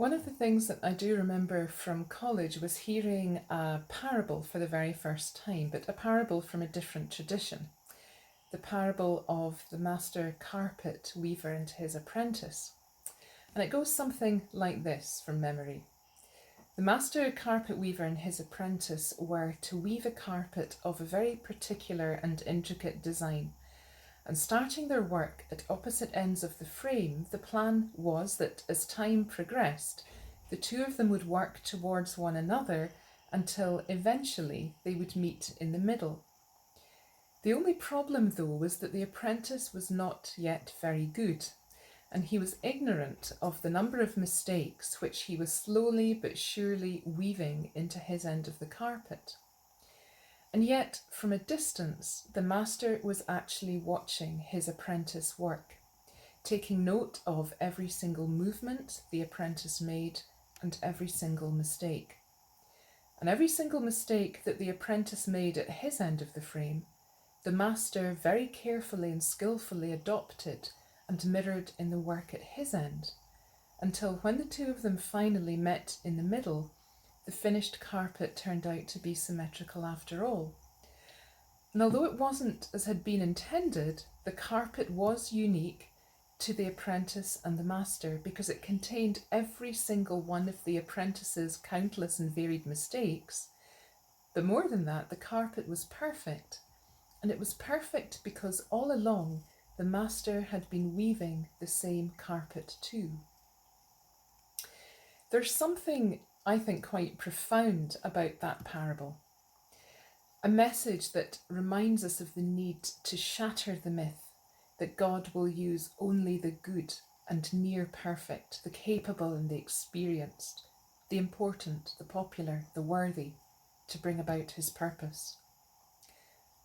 One of the things that I do remember from college was hearing a parable for the very first time, but a parable from a different tradition. The parable of the master carpet weaver and his apprentice. And it goes something like this from memory. The master carpet weaver and his apprentice were to weave a carpet of a very particular and intricate design. And starting their work at opposite ends of the frame, the plan was that as time progressed, the two of them would work towards one another until eventually they would meet in the middle. The only problem, though, was that the apprentice was not yet very good, and he was ignorant of the number of mistakes which he was slowly but surely weaving into his end of the carpet. And yet, from a distance, the master was actually watching his apprentice work, taking note of every single movement the apprentice made and every single mistake. And every single mistake that the apprentice made at his end of the frame, the master very carefully and skillfully adopted and mirrored in the work at his end, until when the two of them finally met in the middle, the finished carpet turned out to be symmetrical after all. And although it wasn't as had been intended, the carpet was unique to the apprentice and the master because it contained every single one of the apprentice's countless and varied mistakes. But more than that, the carpet was perfect. And it was perfect because all along the master had been weaving the same carpet too. There's something, I think, quite profound about that parable. A message that reminds us of the need to shatter the myth that God will use only the good and near perfect, the capable and the experienced, the important, the popular, the worthy, to bring about his purpose.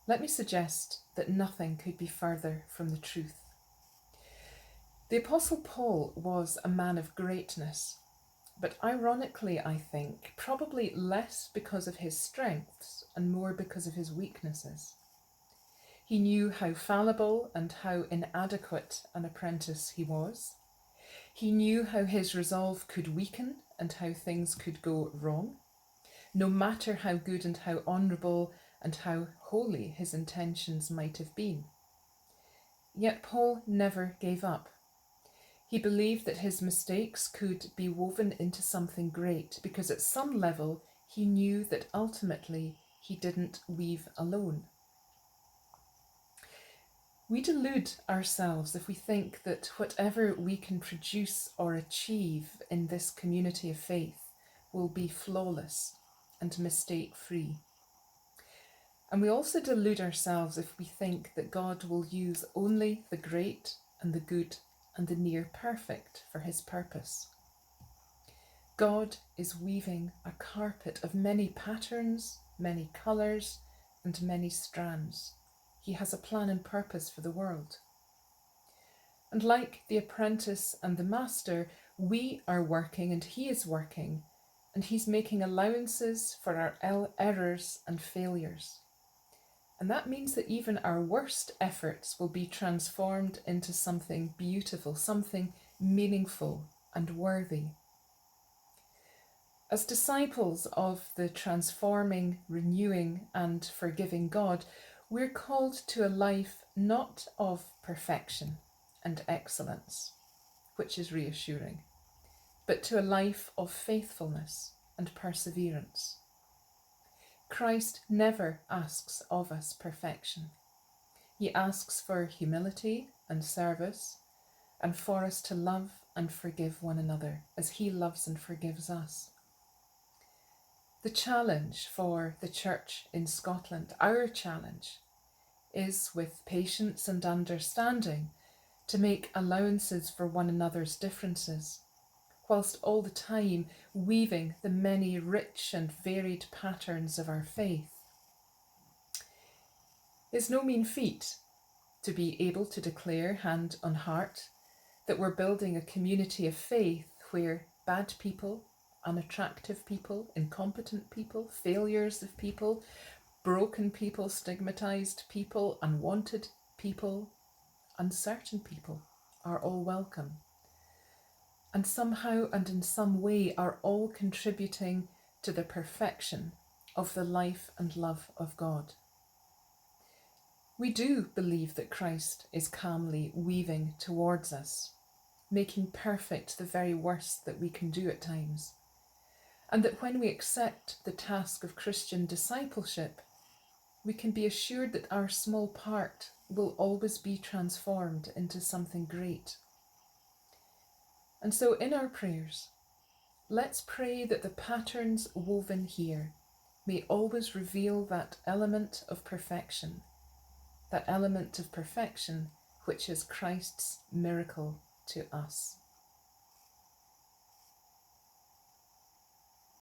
Let me suggest that nothing could be further from the truth. The Apostle Paul was a man of greatness, but ironically, I think, probably less because of his strengths and more because of his weaknesses. He knew how fallible and how inadequate an apprentice he was. He knew how his resolve could weaken and how things could go wrong, no matter how good and how honourable and how holy his intentions might have been. Yet Paul never gave up. He believed that his mistakes could be woven into something great because at some level he knew that ultimately he didn't weave alone. We delude ourselves if we think that whatever we can produce or achieve in this community of faith will be flawless and mistake-free. And we also delude ourselves if we think that God will use only the great and the good and the near perfect for his purpose. God is weaving a carpet of many patterns, many colours, and many strands. He has a plan and purpose for the world. And like the apprentice and the master, we are working and he is working, and he's making allowances for our errors and failures. And that means that even our worst efforts will be transformed into something beautiful, something meaningful and worthy. As disciples of the transforming, renewing, and forgiving God, we're called to a life not of perfection and excellence, which is reassuring, but to a life of faithfulness and perseverance. Christ never asks of us perfection. He asks for humility and service, and for us to love and forgive one another as he loves and forgives us. The challenge for the church in Scotland, our challenge, is with patience and understanding to make allowances for one another's differences, whilst all the time weaving the many rich and varied patterns of our faith. It's no mean feat to be able to declare hand on heart that we're building a community of faith where bad people, unattractive people, incompetent people, failures of people, broken people, stigmatized people, unwanted people, uncertain people are all welcome. and somehow and in some way are all contributing to the perfection of the life and love of God. We do believe that Christ is calmly weaving towards us, making perfect the very worst that we can do at times, and that when we accept the task of Christian discipleship, we can be assured that our small part will always be transformed into something great. And so in our prayers, let's pray that the patterns woven here may always reveal that element of perfection which is Christ's miracle to us.